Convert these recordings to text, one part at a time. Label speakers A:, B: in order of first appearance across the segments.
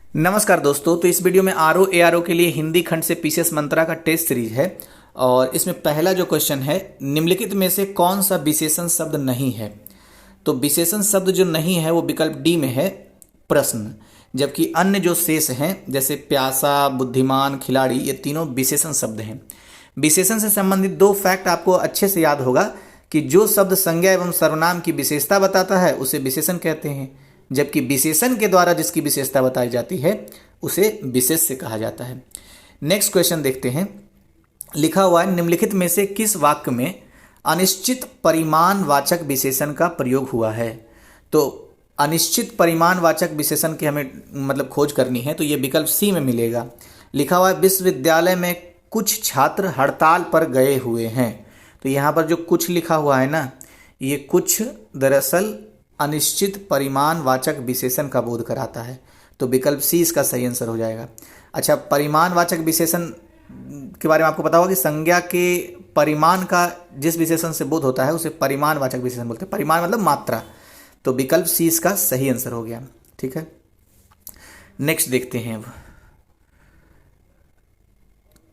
A: नमस्कार दोस्तों। तो इस वीडियो में आरओ एआरओ के लिए हिंदी खंड से पीसीएस मंत्रा का टेस्ट सीरीज है और इसमें पहला जो क्वेश्चन है, निम्नलिखित में से कौन सा विशेषण शब्द नहीं है। तो विशेषण शब्द जो नहीं है वो विकल्प डी में है प्रश्न, जबकि अन्य जो शेष हैं जैसे प्यासा, बुद्धिमान, खिलाड़ी, ये तीनों विशेषण शब्द हैं। विशेषण से संबंधित दो फैक्ट आपको अच्छे से याद होगा कि जो शब्द संज्ञा एवं सर्वनाम की विशेषता बताता है उसे विशेषण कहते हैं, जबकि विशेषण के द्वारा जिसकी विशेषता बताई जाती है उसे विशेष्य कहा जाता है। नेक्स्ट क्वेश्चन देखते हैं। लिखा हुआ है, निम्नलिखित में से किस वाक्य में अनिश्चित परिमाणवाचक विशेषण का प्रयोग हुआ है। तो अनिश्चित परिमाणवाचक विशेषण की हमें खोज करनी है, तो ये विकल्प सी में मिलेगा। लिखा हुआ है, विश्वविद्यालय में कुछ छात्र हड़ताल पर गए हुए हैं। तो यहाँ पर जो कुछ लिखा हुआ है ना, ये कुछ दरअसल अनिश्चित परिमाणवाचक विशेषण का बोध कराता है, तो विकल्प सी इसका सही आंसर हो जाएगा। अच्छा, परिमाणवाचक विशेषण के बारे में आपको पता होगा कि संज्ञा के परिमाण का जिस विशेषण से बोध होता है उसे परिमाणवाचक विशेषण बोलते हैं। परिमाण मतलब मात्रा, तो विकल्प सी इसका सही आंसर हो गया। ठीक है, नेक्स्ट देखते हैं। अब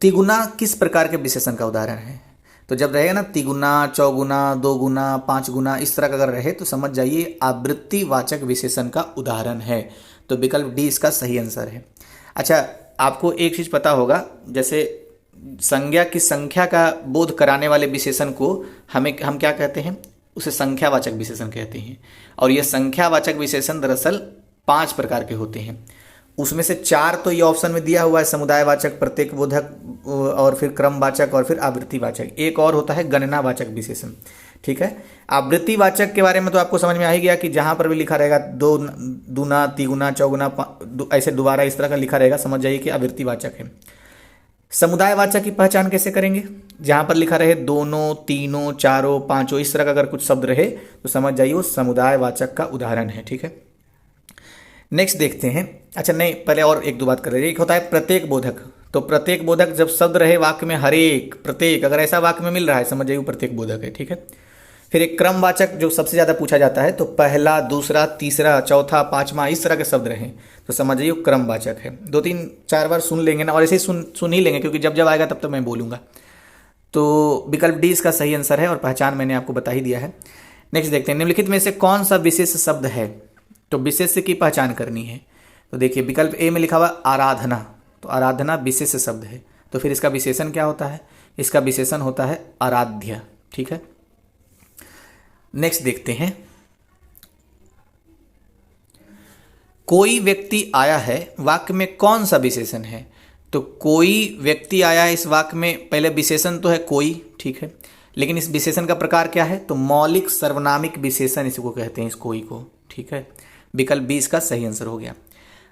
A: तिगुना किस प्रकार के विशेषण का उदाहरण है। तो जब रहेगा ना तिगुना, चौगुना, दोगुना, पांच गुना, इस तरह का अगर रहे तो समझ जाइए आवृत्तिवाचक विशेषण का उदाहरण है, तो विकल्प डी इसका सही आंसर है। अच्छा, आपको एक चीज पता होगा, जैसे संज्ञा की संख्या का बोध कराने वाले विशेषण को हम क्या कहते हैं, उसे संख्यावाचक विशेषण कहते हैं। और ये संख्यावाचक विशेषण दरअसल 5 प्रकार के होते हैं। उसमें से 4 तो ये ऑप्शन में दिया हुआ है, समुदायवाचक, प्रत्येक बोधक, और फिर क्रमवाचक, और फिर आवृत्तिवाचक। एक और होता है गणनावाचक विशेषण। ठीक है, आवृत्तिवाचक के बारे में तो आपको समझ में आ ही गया कि जहां पर भी लिखा रहेगा दो दूना, तिगुना, चौगुना, ऐसे दोबारा इस तरह का लिखा रहेगा, समझ जाइए कि आवृत्तिवाचक है। समुदायवाचक की पहचान कैसे करेंगे, जहां पर लिखा रहे दोनों, तीनों, चारों, पांचों, इस तरह का अगर कुछ शब्द रहे तो समझ जाइए वो समुदायवाचक का उदाहरण है। ठीक है, नेक्स्ट देखते हैं। अच्छा नहीं, पहले और एक दो बात कर रहे हैं। एक होता है प्रत्येक बोधक। तो प्रत्येक बोधक जब शब्द रहे वाक्य में हरेक, प्रत्येक, अगर ऐसा वाक्य में मिल रहा है समझ जाइए वो प्रत्येक बोधक है। ठीक है, फिर एक क्रमवाचक जो सबसे ज्यादा पूछा जाता है, तो पहला, दूसरा, तीसरा, चौथा, पांचवा, इस तरह के शब्द रहे तो समझ जाइए वो क्रमवाचक है। 2-3-4 बार सुन लेंगे ना, और ऐसे ही सुन ही लेंगे, क्योंकि जब जब आएगा तब मैं बोलूंगा। तो विकल्प डी इसका सही आंसर है और पहचान मैंने आपको बता ही दिया है। नेक्स्ट देखते हैं, निम्नलिखित में से कौन सा विशेष शब्द है। तो विशेष की पहचान करनी है, तो देखिए विकल्प ए में लिखा हुआ आराधना। तो आराधना विशेष शब्द है, तो फिर इसका विशेषण क्या होता है, इसका विशेषण होता है आराध्य। ठीक है, नेक्स्ट देखते हैं। कोई व्यक्ति आया है वाक्य में कौन सा विशेषण है। तो कोई व्यक्ति आया है, इस वाक्य में पहले विशेषण तो है कोई, ठीक है, लेकिन इस विशेषण का प्रकार क्या है, तो मौलिक सर्वनामिक विशेषण इसको कहते हैं, इस कोई को। ठीक है, विकल्प बी इसका सही आंसर हो गया।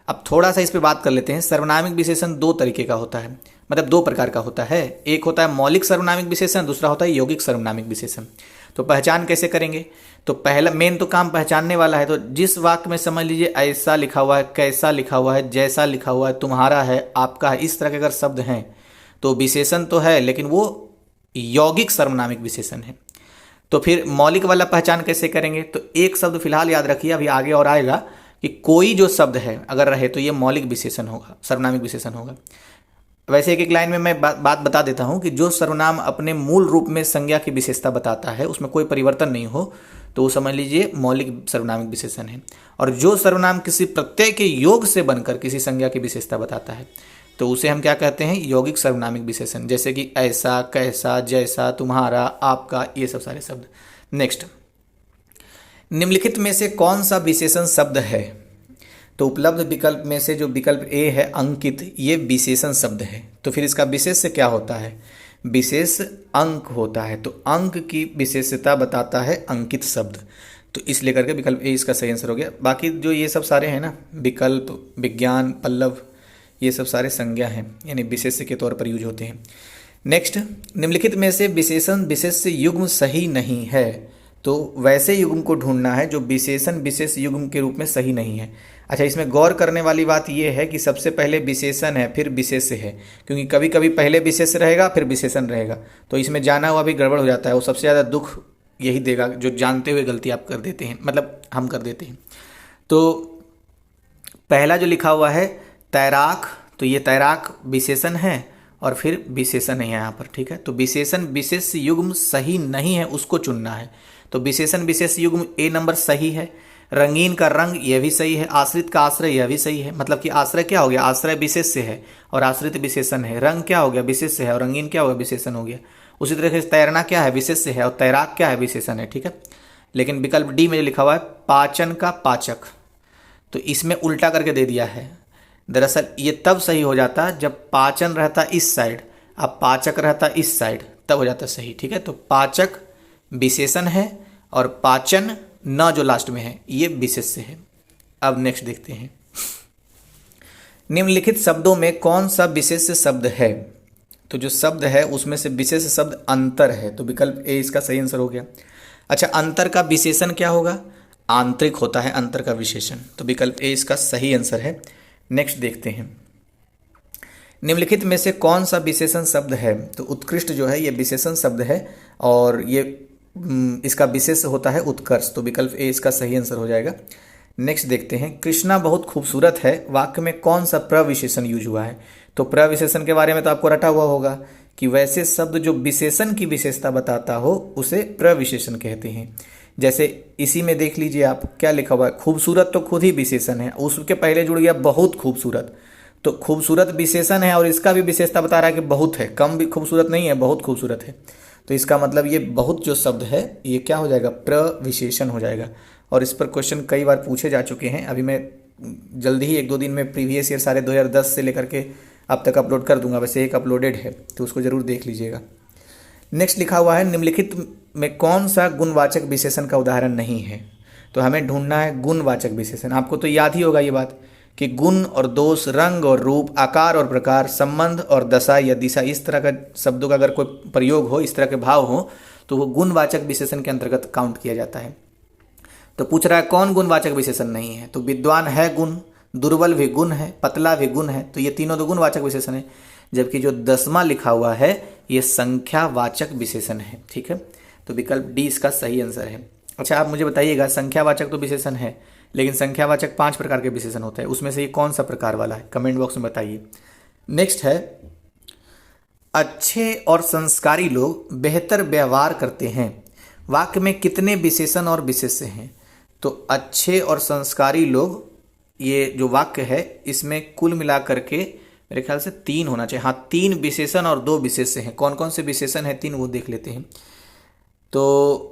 A: अब थोड़ा सा इस पे बात कर लेते हैं। सर्वनामिक विशेषण 2 तरीके का होता है, 2 प्रकार का होता है। एक होता है मौलिक सर्वनामिक विशेषण, दूसरा होता है यौगिक सर्वनामिक विशेषण। तो पहचान कैसे करेंगे, तो पहला मेन तो काम पहचानने वाला है। तो जिस वाक्य में समझ लीजिए ऐसा लिखा हुआ है, कैसा लिखा हुआ है, जैसा लिखा हुआ है, तुम्हारा है, आपका है, इस तरह के अगर शब्द हैं तो विशेषण तो है लेकिन वो यौगिक सर्वनामिक विशेषण है। तो फिर मौलिक वाला पहचान कैसे करेंगे, तो एक शब्द फिलहाल याद रखिए, अभी आगे और आएगा कि कोई जो शब्द है अगर रहे तो ये मौलिक विशेषण होगा, सर्वनामिक विशेषण होगा। वैसे एक एक लाइन में मैं बात बता देता हूं कि जो सर्वनाम अपने मूल रूप में संज्ञा की विशेषता बताता है, उसमें कोई परिवर्तन नहीं हो, तो वो समझ लीजिए मौलिक सर्वनामिक विशेषण है। और जो सर्वनाम किसी प्रत्यय के योग से बनकर किसी संज्ञा की विशेषता बताता है तो उसे हम क्या कहते हैं, यौगिक सर्वनामिक विशेषण, जैसे कि ऐसा, कैसा, जैसा, तुम्हारा, आपका, ये सब सारे शब्द। नेक्स्ट, निम्नलिखित में से कौन सा विशेषण शब्द है। तो उपलब्ध विकल्प में से जो विकल्प ए है अंकित, ये विशेषण शब्द है। तो फिर इसका विशेष से क्या होता है, विशेष अंक होता है। तो अंक की विशेषता बताता है अंकित शब्द, तो इसलिए करके विकल्प ए इसका सही आंसर हो गया। बाकी जो ये सब सारे हैं ना, विकल्प, विज्ञान, पल्लव, ये सब सारे संज्ञा हैं, यानी विशेष के तौर पर यूज होते हैं। नेक्स्ट, निम्नलिखित में से विशेषण विशेष युग्म सही नहीं है। तो वैसे युग्म को ढूंढना है जो विशेषण विशेष युग्म के रूप में सही नहीं है। अच्छा, इसमें गौर करने वाली बात यह है कि सबसे पहले विशेषण है फिर विशेष है, क्योंकि कभी कभी पहले विशेष रहेगा फिर विशेषण रहेगा, तो इसमें जाना हुआ भी गड़बड़ हो जाता है। वो सबसे ज़्यादा दुख यही देगा जो जानते हुए गलती आप कर देते हैं, हम कर देते हैं। तो पहला जो लिखा हुआ है तैराक, तो ये तैराक विशेषण है और फिर विशेषण है यहाँ पर, ठीक है। तो विशेषण विशेष युग्म सही नहीं है, उसको चुनना है। तो विशेषण विशेष युग्म ए नंबर सही है। रंगीन का रंग यह भी सही है। आश्रित का आश्रय यह भी सही है। मतलब कि आश्रय क्या हो गया, आश्रय विशेष से है और आश्रित विशेषण है। रंग क्या हो गया, विशेष से है और रंगीन क्या हो गया, विशेषण हो गया। उसी तरह से तैरना क्या है, विशेष से है और तैराक क्या है, विशेषण है, ठीक है। लेकिन विकल्प डी में लिखा हुआ है पाचन का पाचक, तो इसमें उल्टा करके दे दिया है। दरअसल ये तब सही हो जाता जब पाचन रहता इस साइड, अब पाचक रहता इस साइड, तब हो जाता सही, ठीक है। तो पाचक विशेषण है और पाचन न जो लास्ट में है ये विशेष्य है। अब नेक्स्ट देखते हैं, निम्नलिखित शब्दों में कौन सा विशेष्य शब्द है। तो जो शब्द है उसमें से विशेष शब्द अंतर है, तो विकल्प ए इसका सही आंसर हो गया। अच्छा, अंतर का विशेषण क्या होगा, आंतरिक होता है अंतर का विशेषण, तो विकल्प ए इसका सही आंसर है। नेक्स्ट देखते हैं, निम्नलिखित में से कौन सा विशेषण शब्द है। तो उत्कृष्ट जो है ये विशेषण शब्द है और ये इसका विशेष होता है उत्कर्ष, तो विकल्प ए इसका सही आंसर हो जाएगा। नेक्स्ट देखते हैं, कृष्णा बहुत खूबसूरत है वाक्य में कौन सा प्रविशेषण यूज हुआ है। तो प्रविशेषण के बारे में तो आपको रटा हुआ होगा कि वैसे शब्द जो विशेषण की विशेषता बताता हो उसे प्रविशेषण कहते हैं। जैसे इसी में देख लीजिए आप, क्या लिखा हुआ है, खूबसूरत तो खुद ही विशेषण है, उसके पहले जुड़ गया बहुत खूबसूरत, तो खूबसूरत विशेषण है और इसका भी विशेषता बता रहा है कि बहुत है, कम भी खूबसूरत नहीं है, बहुत खूबसूरत है। तो इसका मतलब ये बहुत जो शब्द है ये क्या हो जाएगा, प्रविशेषण हो जाएगा। और इस पर क्वेश्चन कई बार पूछे जा चुके हैं। अभी मैं जल्दी ही 1-2 दिन में प्रीवियस ईयर सारे 2010 से लेकर के अब तक अपलोड कर दूंगा, वैसे एक अपलोडेड है तो उसको जरूर देख लीजिएगा। नेक्स्ट लिखा हुआ है, निम्नलिखित में कौन सा गुणवाचक विशेषण का उदाहरण नहीं है। तो हमें ढूंढना है गुणवाचक विशेषण। आपको तो याद ही होगा ये बात कि गुण और दोष, रंग और रूप, आकार और प्रकार, संबंध और दशा या दिशा, इस तरह का शब्दों का अगर कोई प्रयोग हो, इस तरह के भाव हो, तो वो गुणवाचक विशेषण के अंतर्गत काउंट किया जाता है। तो पूछ रहा है कौन गुणवाचक विशेषण नहीं है। तो विद्वान है गुण, दुर्बल भी गुण है, पतला भी गुण है, तो ये तीनों तो गुणवाचक विशेषण है। जबकि जो 10वां लिखा हुआ है ये संख्यावाचक विशेषण है, ठीक है। तो विकल्प डी इसका सही आंसर है। अच्छा, आप मुझे बताइएगा, संख्यावाचक तो विशेषण है लेकिन संख्यावाचक 5 प्रकार के विशेषण होते हैं, उसमें से ये कौन सा प्रकार वाला है, कमेंट बॉक्स में बताइए। नेक्स्ट है, अच्छे और संस्कारी लोग बेहतर व्यवहार करते हैं वाक्य में कितने विशेषण और विशेष्य हैं। तो अच्छे और संस्कारी लोग, ये जो वाक्य है इसमें कुल मिलाकर के मेरे ख्याल से 3 होना चाहिए। हाँ, 3 विशेषण और 2 विशेष्य हैं। कौन कौन से विशेषण हैं 3, वो देख लेते हैं। तो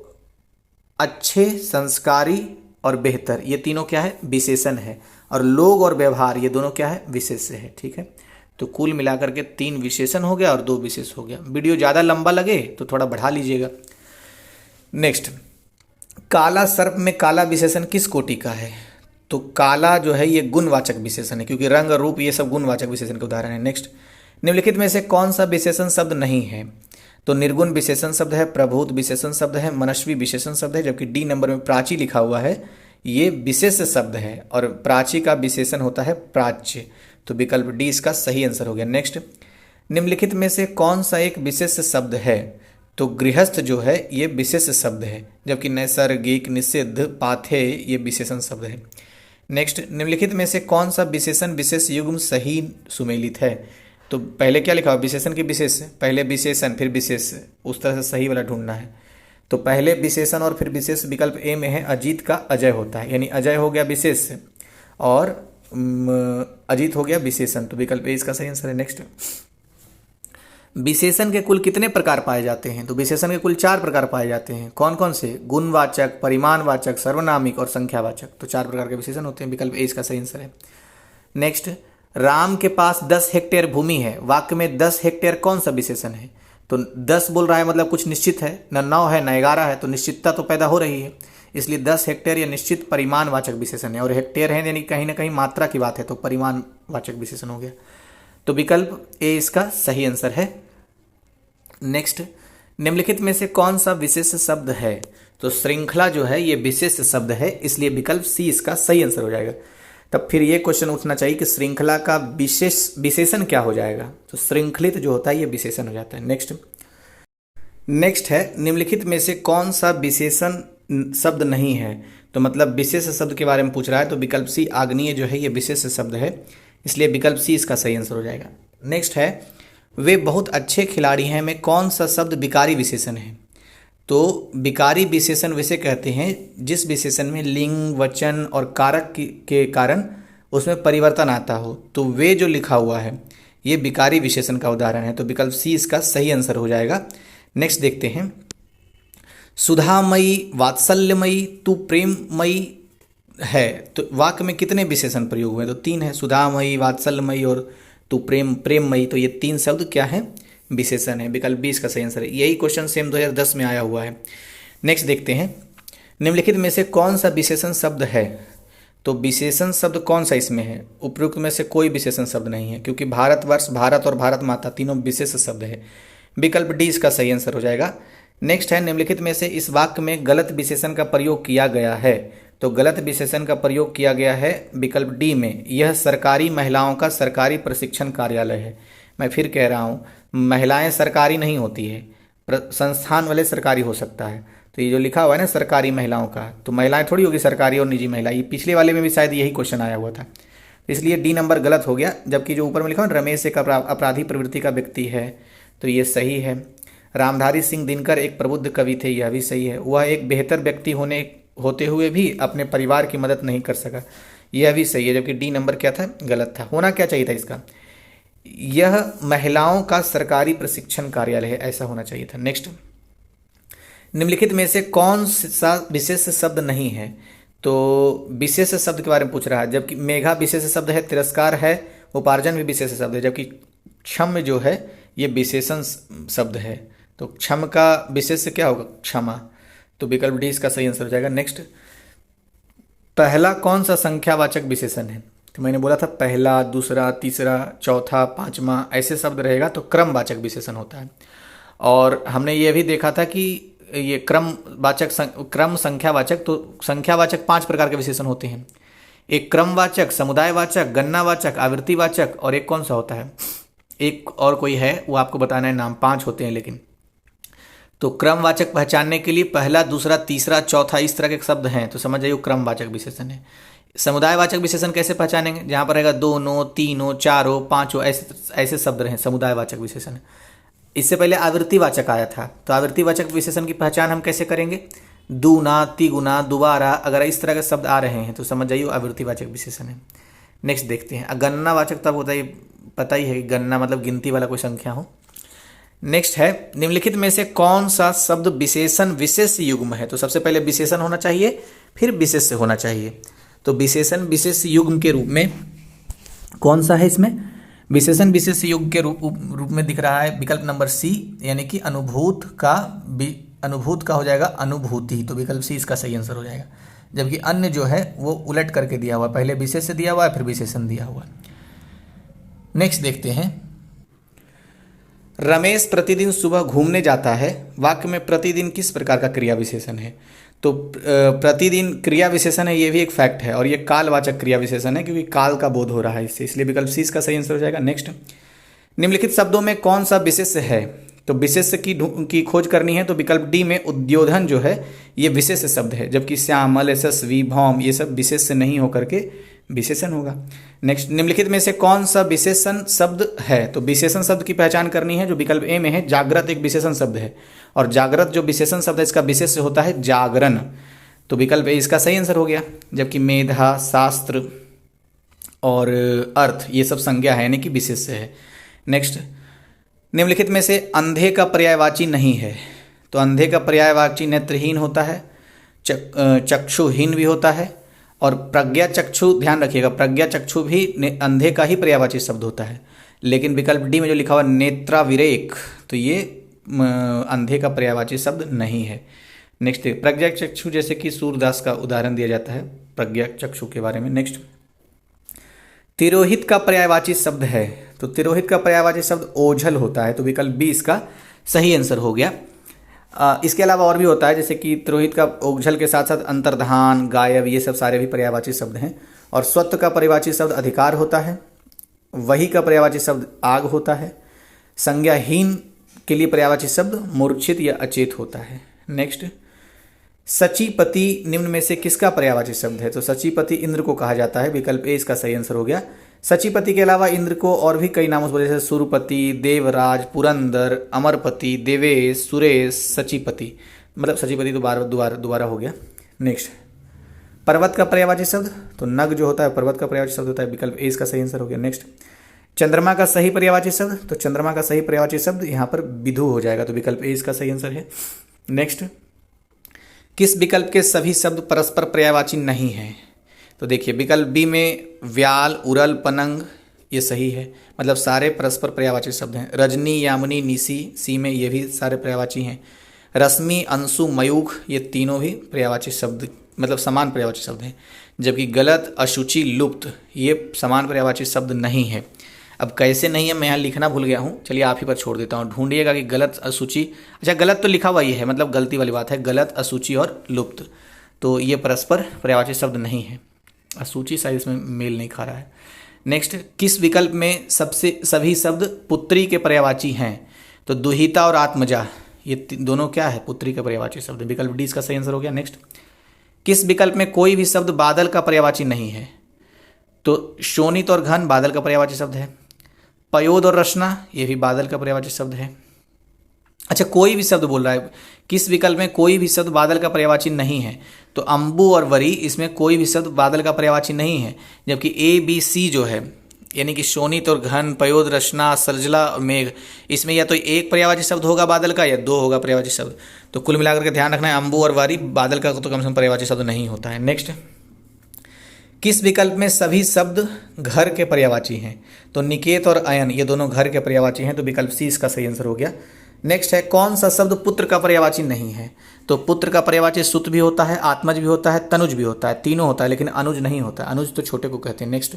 A: अच्छे, संस्कारी और बेहतर, ये तीनों क्या है, विशेषण है, और लोग और व्यवहार ये दोनों क्या है, विशेष्य है, ठीक है। तो कुल मिलाकर के 3 विशेषण हो गया और 2 विशेष हो गया। वीडियो ज़्यादा लंबा लगे तो थोड़ा बढ़ा लीजिएगा। नेक्स्ट, काला सर्प में काला विशेषण किस कोटि का है। तो काला जो है ये गुणवाचक विशेषण है, क्योंकि रंग, रूप ये सब गुणवाचक विशेषण के उदाहरण है। नेक्स्ट, निम्नलिखित में से कौन सा विशेषण शब्द नहीं है। तो निर्गुण विशेषण शब्द है, प्रभूत विशेषण शब्द है, मनस्वी विशेषण शब्द है, जबकि डी नंबर में प्राची लिखा हुआ है, ये विशेष शब्द है और प्राची का विशेषण होता है प्राच्य, तो विकल्प डी इसका सही आंसर हो गया। नेक्स्ट, निम्नलिखित में से कौन सा एक विशेष शब्द है। तो गृहस्थ जो है ये विशेष शब्द है, जबकि नैसर्गिक, निषिद्ध, पाथे ये विशेषण शब्द है। नेक्स्ट, निम्नलिखित में से कौन सा विशेषण विशेष युग्म सही सुमेलित है। तो पहले क्या लिखा हुआ, विशेषण की विशेष, पहले विशेषण फिर विशेष, उस तरह से सही वाला ढूंढना है। तो पहले विशेषण और फिर विशेष विकल्प ए में है, अजीत का अजय होता है, यानी अजय हो गया विशेष और अजीत हो गया विशेषण, तो विकल्प ए इसका सही आंसर है। नेक्स्ट, विशेषण के कुल कितने प्रकार पाए जाते हैं। तो विशेषण के कुल 4 प्रकार पाए जाते हैं। कौन कौन से, गुणवाचक, परिमाणवाचक, सर्वनामिक और संख्यावाचक, तो 4 प्रकार के विशेषण होते हैं, विकल्प ए इसका सही आंसर है। नेक्स्ट, राम के पास 10 हेक्टेयर भूमि है वाक्य में 10 हेक्टेयर कौन सा विशेषण है। तो 10 बोल रहा है मतलब कुछ निश्चित है, न 9 है न 11 है, तो निश्चितता तो पैदा हो रही है, इसलिए 10 हेक्टेयर या निश्चित परिमाणवाचक विशेषण है, और हेक्टेयर है यानी कहीं ना कहीं मात्रा की बात है, तो परिमाणवाचक विशेषण हो गया, तो विकल्प ए इसका सही आंसर है। नेक्स्ट, निम्नलिखित में से कौन सा विशेष शब्द है। तो श्रृंखला जो है ये विशेष शब्द है, इसलिए विकल्प सी इसका सही आंसर हो जाएगा। तब फिर ये क्वेश्चन उठना चाहिए कि श्रृंखला का विशेषण क्या हो जाएगा। तो श्रृंखलित जो होता है ये विशेषण हो जाता है। नेक्स्ट है, निम्नलिखित में से कौन सा विशेषण शब्द नहीं है। तो मतलब विशेष शब्द के बारे में पूछ रहा है, तो विकल्प सी आग्नेय जो है ये विशेष शब्द है, इसलिए विकल्प सी इसका सही आंसर हो जाएगा। नेक्स्ट है, वे बहुत अच्छे खिलाड़ी हैं में कौन सा शब्द विकारी विशेषण है? तो विकारी विशेषण वैसे कहते हैं जिस विशेषण में लिंग, वचन और कारक के कारण उसमें परिवर्तन आता हो, तो वे जो लिखा हुआ है ये विकारी विशेषण का उदाहरण है। तो विकल्प सी इसका सही आंसर हो जाएगा। नेक्स्ट देखते हैं, सुधामयी, वात्सल्यमयी, तू प्रेममयी है, तो वाक्य में कितने विशेषण प्रयोग हुए? तो 3 है, सुधामयी, वात्सल्यमयी और तू प्रेममयी। तो ये 3 शब्द क्या है? विशेषण है। विकल्प 20 का सही आंसर है। यही क्वेश्चन सेम 2010 में आया हुआ है। नेक्स्ट देखते हैं, निम्नलिखित में से कौन सा विशेषण शब्द है? तो विशेषण शब्द कौन सा इसमें है? उपयुक्त में से कोई विशेषण शब्द नहीं है, क्योंकि भारतवर्ष, भारत और भारत माता तीनों विशेष शब्द है। विकल्प डी इसका सही आंसर हो जाएगा। नेक्स्ट है, निम्नलिखित में से इस वाक्य में गलत विशेषण का प्रयोग किया गया है। तो गलत विशेषण का प्रयोग किया गया है विकल्प डी में, यह सरकारी महिलाओं का सरकारी प्रशिक्षण कार्यालय है। मैं फिर कह रहा हूँ, महिलाएं सरकारी नहीं होती है, संस्थान वाले सरकारी हो सकता है। तो ये जो लिखा हुआ है ना सरकारी महिलाओं का, तो महिलाएं थोड़ी होगी सरकारी और निजी महिला। ये पिछले वाले में भी शायद यही क्वेश्चन आया हुआ था, इसलिए डी नंबर गलत हो गया। जबकि जो ऊपर में लिखा है रमेश एक अपराधी प्रवृत्ति का व्यक्ति है, तो ये सही है। रामधारी सिंह दिनकर एक प्रबुद्ध कवि थे, यह भी सही है। वह एक बेहतर व्यक्ति होते हुए भी अपने परिवार की मदद नहीं कर सका, यह भी सही है। जबकि डी नंबर क्या था? गलत था। होना क्या चाहिए था इसका? यह महिलाओं का सरकारी प्रशिक्षण कार्यालय है, ऐसा होना चाहिए था। नेक्स्ट, निम्नलिखित में से कौन सा विशेष शब्द नहीं है? तो विशेष शब्द के बारे में पूछ रहा है, जबकि मेघा विशेष शब्द है, तिरस्कार है, उपार्जन भी विशेष शब्द है, जबकि क्षम जो है ये विशेषण शब्द है। तो क्षम का विशेष क्या होगा? क्षमा। तो विकल्प डी इसका सही आंसर हो जाएगा। नेक्स्ट, पहला कौन सा संख्यावाचक विशेषण है? तो मैंने बोला था पहला, दूसरा, तीसरा, चौथा, पांचवा ऐसे शब्द रहेगा तो क्रमवाचक विशेषण होता है। और हमने ये भी देखा था कि ये क्रम संख्यावाचक, तो संख्यावाचक 5 प्रकार के विशेषण होते हैं। एक क्रमवाचक, समुदायवाचक, गणनावाचक, आवृत्तिवाचक और एक कौन सा होता है? एक और कोई है, वो आपको बताना है नाम। 5 होते हैं लेकिन। तो क्रमवाचक पहचानने के लिए पहला, दूसरा, तीसरा, चौथा इस तरह के शब्द हैं, तो समझ जाइए क्रमवाचक विशेषण है। समुदायवाचक विशेषण कैसे पहचानेंगे? जहाँ पर रहेगा दोनों, तीनों, चारों, पांचों ऐसे शब्द रहे, समुदायवाचक विशेषण। इससे पहले आवृत्तिवाचक आया था, तो आवृत्तिवाचक विशेषण की पहचान हम कैसे करेंगे? दूना, तिगुना, दोबारा, अगर इस तरह के शब्द आ रहे हैं तो समझ जाइए आवृत्तिवाचक विशेषण है। नेक्स्ट देखते हैं, गणनावाचक तब होता है, पता ही है कि गणना मतलब गिनती वाला कोई संख्या हो। नेक्स्ट है, निम्नलिखित में से कौन सा शब्द विशेषण विशेष युग्म है? तो सबसे पहले विशेषण होना चाहिए, फिर विशेष होना चाहिए। तो विशेषण विशेष युग्म के रूप में कौन सा है? इसमें विशेषण विशेष युग्म के रूप में दिख रहा है विकल्प नंबर सी, यानी कि अनुभूत का हो जाएगा अनुभूति। तो विकल्प सी इसका सही आंसर हो जाएगा। जबकि अन्य जो है वो उलट करके दिया हुआ है, पहले विशेष दिया हुआ है फिर विशेषण दिया हुआ है। नेक्स्ट देखते हैं, रमेश प्रतिदिन सुबह घूमने जाता है, वाक्य में प्रतिदिन किस प्रकार का क्रिया विशेषण है? तो प्रतिदिन क्रिया विशेषण है, ये भी एक फैक्ट है, और ये कालवाचक क्रिया विशेषण है क्योंकि काल का बोध हो रहा है इससे, इसलिए विकल्प सी इसका सही आंसर हो जाएगा। नेक्स्ट, निम्नलिखित शब्दों में कौन सा विशेष है? तो विशेष की खोज करनी है, तो विकल्प डी में उद्योधन जो है ये विशेष शब्द है, जबकि श्यामल, यशस्वी, भौम ये सब विशेष से नहीं होकर के विशेषण होगा। नेक्स्ट, निम्नलिखित में से कौन सा विशेषण शब्द है? तो विशेषण शब्द की पहचान करनी है, जो विकल्प ए में है, जागृत एक विशेषण शब्द है, और जागृत जो विशेषण शब्द है इसका विशेष होता है जागरण। तो विकल्प ए इसका सही आंसर हो गया। जबकि मेधा, शास्त्र और अर्थ ये सब संज्ञा है, यानी कि विशेष है। नेक्स्ट, निम्नलिखित में से अंधे का पर्यायवाची नहीं है? तो अंधे का पर्यायवाची नेत्रहीन होता है, चक्षुहीन भी होता है, और प्रज्ञा चक्षु, ध्यान रखिएगा प्रज्ञा चक्षु भी अंधे का ही पर्यायवाची शब्द होता है। लेकिन विकल्प डी में जो लिखा हुआ नेत्राविरेक, तो ये अंधे का पर्यायवाची शब्द नहीं है। नेक्स्ट, प्रज्ञा चक्षु जैसे कि सूरदास का उदाहरण दिया जाता है प्रज्ञा चक्षु के बारे में। नेक्स्ट, तिरोहित का पर्यायवाची शब्द है? तो तिरोहित का पर्यायवाची शब्द ओझल होता है, तो विकल्प बी इसका सही आंसर हो गया। इसके अलावा और भी होता है, जैसे कि तिरोहित का ओझल के साथ साथ अंतर्धान, गायब ये सब सारे भी पर्यायवाची शब्द हैं। और स्वत्व का पर्यायवाची शब्द अधिकार होता है, वही का पर्यायवाची शब्द आग होता है, संज्ञाहीन के लिए पर्यायवाची शब्द मूर्छित या अचेत होता है। नेक्स्ट, सचीपति निम्न में से किसका पर्यायवाची शब्द है? तो सचीपति इंद्र को कहा जाता है, विकल्प ए इसका सही आंसर हो गया। सचीपति के अलावा इंद्र को और भी कई नामों से बोले, जैसे सुरपति, देवराज, पुरंदर, अमरपति, देवेश, सुरेश, सचीपति। मतलब सचीपति तो दोबारा हो गया। नेक्स्ट, पर्वत का पर्यायवाची शब्द, तो नग जो होता है पर्वत का पर्यायवाची शब्द होता है, विकल्प ए इसका सही आंसर हो गया। नेक्स्ट, चंद्रमा का सही पर्यायवाची शब्द, तो चंद्रमा का सही पर्यायवाची शब्द यहाँ पर विधु हो जाएगा, तो विकल्प ए इसका सही आंसर है। नेक्स्ट, किस विकल्प के सभी शब्द परस्पर पर्यायवाची नहीं है? तो देखिए विकल्प बी में व्याल, उरल, पनंग ये सही है, मतलब सारे परस्पर पर्यायवाची शब्द हैं। रजनी, यामिनी, निशी सी में ये भी सारे पर्यायवाची हैं। रश्मि, अंशु, मयूख ये तीनों भी पर्यायवाची शब्द मतलब समान पर्यायवाची शब्द हैं। जबकि गलत, अशुचि, लुप्त ये समान पर्यायवाची शब्द नहीं है। अब कैसे नहीं है मैं यहाँ लिखना भूल गया हूँ, चलिए आप ही पर छोड़ देता हूँ, ढूंढिएगा कि गलत, अशुचि, अच्छा गलत तो लिखा हुआ ही है, मतलब गलती वाली बात है, गलत, अशुचि और लुप्त, तो ये परस्पर पर्यायवाची शब्द नहीं है। अशुचि शायद इसमें मेल नहीं खा रहा है। नेक्स्ट, किस विकल्प में सभी शब्द पुत्री के पर्यायवाची हैं? तो दुहिता और आत्मजा ये दोनों क्या है? पुत्री का पर्यायवाची शब्द, विकल्प डी इसका सही आंसर हो गया। नेक्स्ट, किस विकल्प में कोई भी शब्द बादल का पर्यायवाची नहीं है? तो शोणित और घन बादल का पर्यायवाची शब्द है। पयोद और रचना ये भी बादल का पर्यायवाची शब्द है। अच्छा, कोई भी शब्द बोल रहा है, किस विकल्प में कोई भी शब्द बादल का पर्यायवाची नहीं है? तो अंबु और वरी इसमें कोई भी शब्द बादल का पर्यायवाची नहीं है। जबकि ए, बी, सी जो है यानी कि शोणित और घन, पयोद, रचना, सर्जला और मेघ, इसमें या तो एक पर्यायवाची शब्द होगा बादल का या दो होगा पर्यायवाची शब्द। तो कुल मिलाकर के ध्यान रखना है, अंबु और वारी बादल का तो कम से कम पर्यायवाची शब्द नहीं होता है। नेक्स्ट, किस विकल्प में सभी शब्द घर के पर्यायवाची हैं? तो निकेत और अयन ये दोनों घर के पर्यायवाची हैं, तो विकल्प सी इसका सही आंसर हो गया। नेक्स्ट है, कौन सा शब्द पुत्र का पर्यायवाची नहीं है? तो पुत्र का पर्यायवाची सुत भी होता है, आत्मज भी होता है, तनुज भी होता है, तीनों होता है, लेकिन अनुज नहीं होता। अनुज तो छोटे को कहते हैं। नेक्स्ट,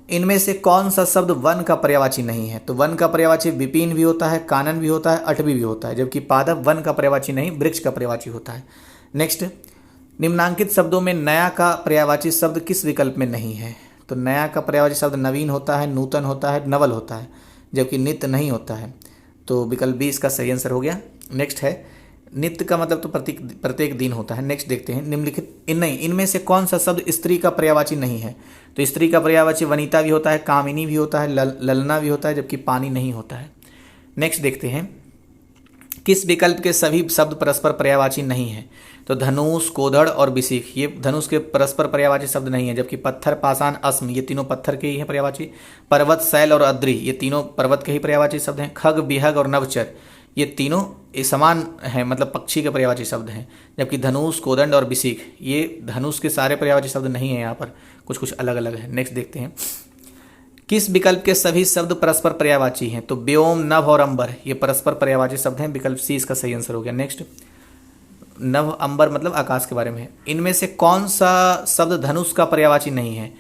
A: इनमें से कौन सा शब्द वन का पर्यायवाची नहीं है? तो वन का पर्यायवाची विपिन भी होता है, कानन भी होता है, अटवी भी होता है, जबकि पादप वन का पर्यायवाची नहीं, वृक्ष का पर्यायवाची होता है। नेक्स्ट, निम्नांकित शब्दों में नया का पर्यायवाची शब्द किस विकल्प में नहीं है? तो नया का पर्यायवाची शब्द नवीन होता है, नूतन होता है, नवल होता है, जबकि नित्य नहीं होता है, तो विकल्प बी इसका सही आंसर हो गया। नेक्स्ट है, नित्य का मतलब तो प्रत्येक दिन होता है। नेक्स्ट देखते हैं, निम्नलिखित इनमें से कौन सा शब्द स्त्री का पर्यायवाची नहीं है? तो स्त्री का पर्यायवाची वनिता भी होता है, कामिनी भी होता है, ललना भी होता है, जबकि पानी नहीं होता है। नेक्स्ट देखते हैं, किस विकल्प के सभी शब्द परस्पर पर्यायवाची नहीं है? तो धनुष, कोधड़ और बिसिक ये धनुष के परस्पर पर्यायवाची शब्द नहीं है, जबकि पत्थर, पाषाण, अस्म ये तीनों पत्थर के ही हैं पर्यायवाची। पर्वत, शैल और अद्रि ये तीनों पर्वत के ही पर्यायवाची शब्द हैं। खग, बिहग और नवचर ये तीनों समान हैं, मतलब पक्षी के पर्यायवाची शब्द हैं। जबकि धनुष, कोदंड और बिसिक ये धनुष के सारे पर्यायवाची शब्द नहीं है, यहाँ पर कुछ कुछ अलग अलग है। नेक्स्ट देखते हैं, किस विकल्प के सभी शब्द परस्पर पर्यायवाची हैं? तो व्योम, नभ और अंबर ये परस्पर पर्यायवाची शब्द हैं, विकल्प सी इसका सही आंसर हो गया। नेक्स्ट, नभ, अंबर मतलब आकाश के बारे में है। इनमें से कौन सा शब्द धनुष का पर्यायवाची नहीं है?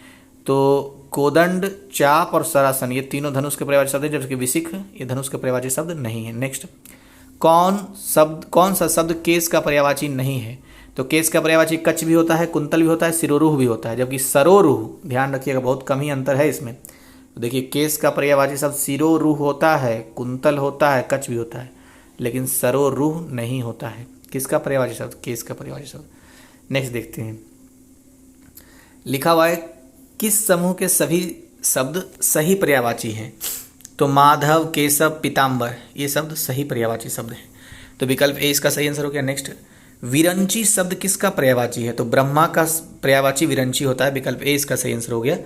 A: तो कोदंड, चाप और सरासन ये तीनों धनुष के पर्यायवाची शब्द हैं, जबकि विसिक ये धनुष के पर्यायवाची शब्द नहीं है। नेक्स्ट, कौन सा शब्द केस का पर्यायवाची नहीं है? तो केस का पर्यायवाची कच्छ भी होता है, कुंतल भी होता है, सिरोरूह भी होता है, जबकि सरोरूह ध्यान रखिएगा बहुत कम ही अंतर है इसमें। तो देखिए केस का पर्यायवाची शब्द सिरोरूह होता है, कुंतल होता है, कच्छ भी होता है, लेकिन सरोरूह नहीं होता है। किसका पर्यायवाची शब्द? केस का पर्यायवाची शब्द। नेक्स्ट देखते हैं, लिखा हुआ है किस समूह के सभी शब्द सही पर्यायवाची हैं? तो माधव, केशव, पीताम्बर ये शब्द सही पर्यायवाची शब्द हैं, तो विकल्प ए इसका सही आंसर हो गया। नेक्स्ट, विरंची शब्द किसका पर्यायवाची है? तो ब्रह्मा का पर्यायवाची विरंची होता है, विकल्प ए इसका सही आंसर हो गया।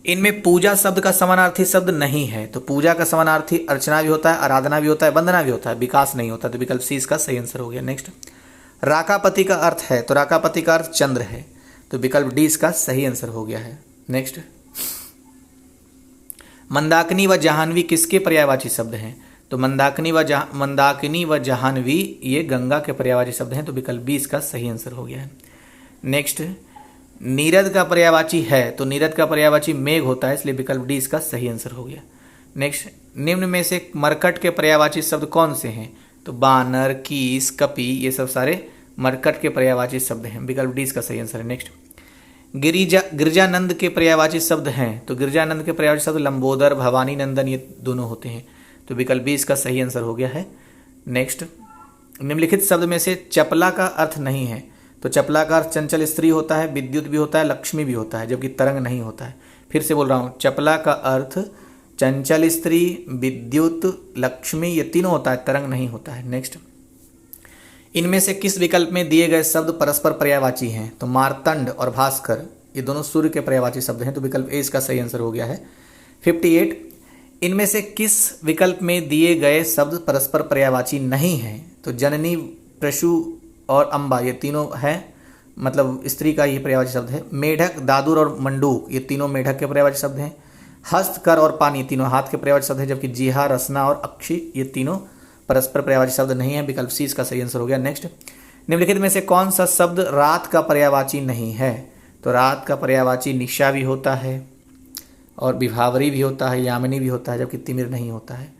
A: इनमें पूजा शब्द का समानार्थी शब्द नहीं है, तो पूजा का समानार्थी अर्चना भी होता है, आराधना भी होता है, वंदना भी होता है, विकास नहीं होता, तो विकल्प सी इसका सही आंसर हो गया। नेक्स्ट, राकापति का अर्थ है, तो राकापति का अर्थ चंद्र है, तो विकल्प डी इसका सही आंसर हो गया है। नेक्स्ट, मंदाकिनी व जाह्नवी किसके पर्यायवाची शब्द हैं? तो मंदाकिनी व जाह्नवी ये गंगा के पर्यायवाची शब्द हैं, तो विकल्प बी इसका सही आंसर हो गया है। नेक्स्ट, नीरद का पर्यायवाची है, तो नीरद का पर्यायवाची मेघ होता है, इसलिए विकल्प डी इसका सही आंसर हो गया। नेक्स्ट, निम्न में से मरकट के पर्यायवाची शब्द कौन से हैं? तो बानर, कीस, कपि ये सब सारे मरकट के पर्यायवाची शब्द हैं, विकल्प डी इसका सही आंसर है। नेक्स्ट, गिरिजानंद के पर्यायवाची शब्द हैं, तो गिरिजानंद के पर्यायवाची शब्द लंबोदर, भवानी नंदन ये दोनों होते हैं, तो विकल्प बी इसका सही आंसर हो गया है। नेक्स्ट, निम्नलिखित शब्द में से चपला का अर्थ नहीं है, तो चपला का अर्थ चंचल स्त्री होता है, विद्युत भी होता है, लक्ष्मी भी होता है, जबकि तरंग नहीं होता है। फिर से बोल रहा हूँ, चपला का अर्थ चंचल स्त्री, विद्युत, लक्ष्मी, ये तीनों होता है, तरंग नहीं होता है। नेक्स्ट, इनमें से किस विकल्प में दिए गए शब्द परस्पर पर्यायवाची हैं? तो मार्तंड और भास्कर ये दोनों सूर्य के पर्यायवाची शब्द हैं, तो विकल्प ए इसका सही आंसर हो गया है। 58, इनमें से किस विकल्प में दिए गए शब्द परस्पर पर्यायवाची नहीं हैं? तो जननी, प्रशु और अम्बा ये तीनों हैं, मतलब स्त्री का ये पर्यायवाची शब्द है। मेढक, दादुर और मंडूक ये तीनों मेढक के पर्यायवाची शब्द हैं। हस्त, कर और पानी तीनों हाथ के पर्यायवाची शब्द हैं, जबकि जीहा, रसना और अक्षी ये तीनों परस्पर पर्यायवाची शब्द नहीं है। विकल्प सी इसका सही आंसर हो गया। नेक्स्ट, निम्नलिखित में से कौन सा शब्द रात का पर्यायवाची नहीं है? तो रात का पर्यायवाची निशा भी होता है और विभावरी भी होता है, यामिनी भी होता है, जबकि तिमिर नहीं होता है।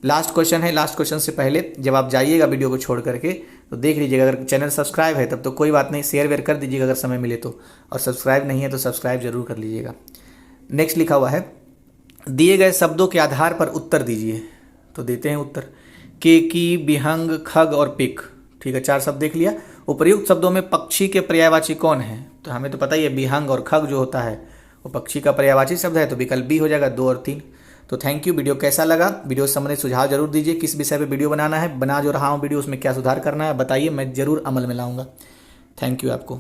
A: लास्ट क्वेश्चन है। लास्ट क्वेश्चन से पहले जब आप जाइएगा वीडियो को छोड़ करके तो देख लीजिएगा, अगर चैनल सब्सक्राइब है तब तो कोई बात नहीं, शेयर वेयर कर दीजिएगा अगर समय मिले तो, और सब्सक्राइब नहीं है तो सब्सक्राइब जरूर कर लीजिएगा। नेक्स्ट लिखा हुआ है, दिए गए शब्दों के आधार पर उत्तर दीजिए। तो देते हैं उत्तर, केकी, बिहंग, खग और पिक। ठीक है, 4 शब्द देख लिया। उपर्युक्त शब्दों में पक्षी के पर्यायवाची कौन है? तो हमें तो पता ही है, बिहंग और खग जो होता है वो पक्षी का पर्यायवाची शब्द है, तो विकल्प बी हो जाएगा 2 और 3। तो थैंक यू। वीडियो कैसा लगा? वीडियो संबंधित सुझाव जरूर दीजिए, किस विषय पे वीडियो बनाना है, बना जो रहा हूँ वीडियो उसमें क्या सुधार करना है बताइए, मैं जरूर अमल में लाऊंगा। थैंक यू आपको।